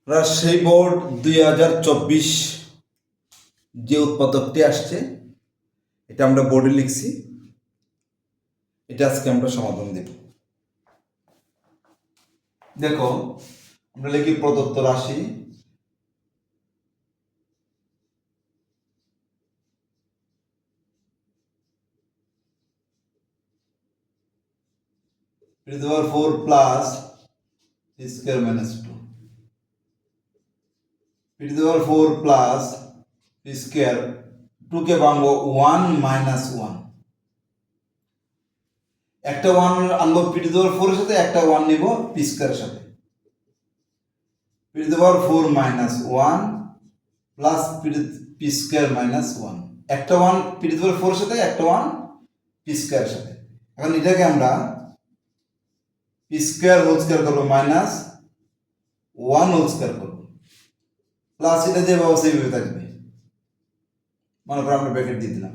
Rajshahi board 2024 যে উৎপাদকটি আসছে এটা আমরা বোর্ডে লিখছি, এটা আজকে আমরা সমাধান দেব। দেখো আমরা লিখি প্রদত্ত রাশি (4 plus p square minus 2) (4 plus p square 2 কে ভাঙবো 1 মাইনাস 1, একটা 1 আনবো p⁴ এর সাথে, একটা 1 নিব p স্কয়ারের সাথে। p⁴ minus 1 plus p square minus 1, একটা 1 p⁴ এর সাথে, একটা 1 p স্কয়ারের সাথে। এখন এটাকে আমরা p স্কয়ার হোল স্কয়ার করবো মাইনাস 1 হোল স্কয়ার করবো, প্লাস এটা যেভাবে সেইভাবে থাকবে। মনে করো আমরা ব্র্যাকেট দিয়ে দিলাম,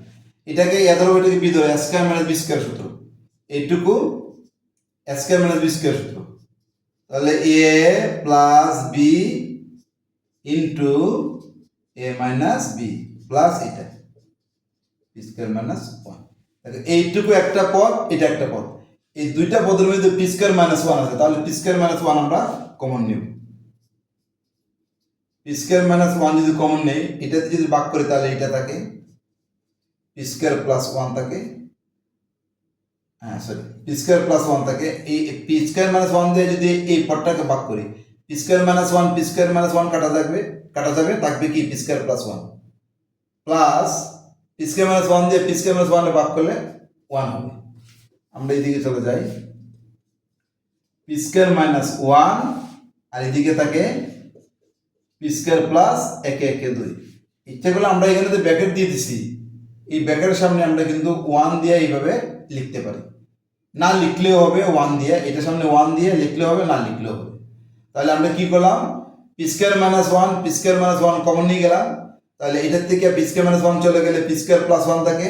এটাকে এদের ওইটাকে বি ধরে s square minus b square সূত্র, এইটুকু s square minus b square সূত্র। তাহলে a plus b into a minus b plus এটা p স্কয়ার মাইনাস 1। এইটুকু একটা পদ, এটা একটা পদ, এই দুইটা পদের মধ্যে p স্কয়ার মাইনাস 1 আছে, তাহলে p স্কয়ার মাইনাস 1 আমরা কমন নেব। p স্কয়ার মাইনাস 1 যদি কমন নেই, এটাতে যদি ভাগ করি তাহলে এটা থাকে p স্কয়ার প্লাস 1 থাকে, p স্কয়ার প্লাস 1 থাকে। এই p স্কয়ার মাইনাস 1 দিয়ে যদি এই পদটাকে ভাগ করি, p square minus 1 p square minus 1 কাটা যাবে, থাকবে কি p square plus 1 plus p square minus 1 দিয়ে p স্কয়ার মাইনাস 1 এ ভাগ করলে 1 হবে। আমরা এইদিকে চলে যাই, p স্কয়ার মাইনাস 1 আর এদিকে থাকে p স্কয়ার প্লাস 1 1 2। ইচ্ছা করলে আমরা এখানে যে ব্র্যাকেট দিয়ে দিছি, এই ব্র্যাকেটের সামনে আমরা কিন্তু 1 দিয়ে এইভাবে লিখতে পারি, না লিখলেও হবে 1 দিয়ে, এটা সামনে 1 দিয়ে লিখলেও হবে, না লিখলেও হবে। তাহলে আমরা কি করলাম, p square minus 1 p square minus 1 common নিয়ে গেলাম, তাহলে এটার থেকে p স্কয়ার মাইনাস 1 চলে গেলে p স্কয়ার প্লাস 1 থাকে,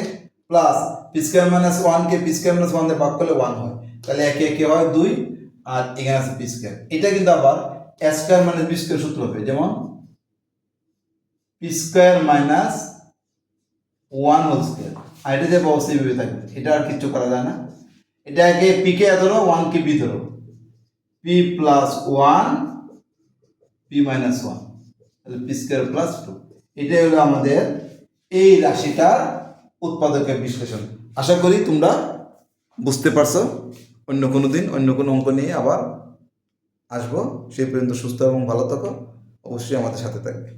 প্লাস p স্কয়ার মাইনাস 1 কে p স্কয়ার মাইনাস 1 দিয়ে ভাগ করলে 1 হয়, তাহলে 1 1 হয় 2, আর এখানে আছে p স্কয়ার। এটা কিন্তু আবার s square minus b square সূত্র হবে, যেমন p square minus 1 whole square, আর এটা যে অবশ্যই ভাবে থাকবে, এটা আর কিছু করা যায় না। এটাকে p কে ধরো, 1 কে b ধরো, p প্লাস 1 p মাইনাস 1, তাহলে p স্কয়ার প্লাস 2। এটাই হলো আমাদের এই রাশিটার উৎপাদকের বিশ্লেষণ। আশা করি তোমরা বুঝতে পারছো। অন্য কোনো দিন অন্য কোনো অঙ্ক নিয়ে আবার আসবো, সেই পর্যন্ত সুস্থ এবং ভালো থাকো, অবশ্যই আমাদের সাথে থাকবে।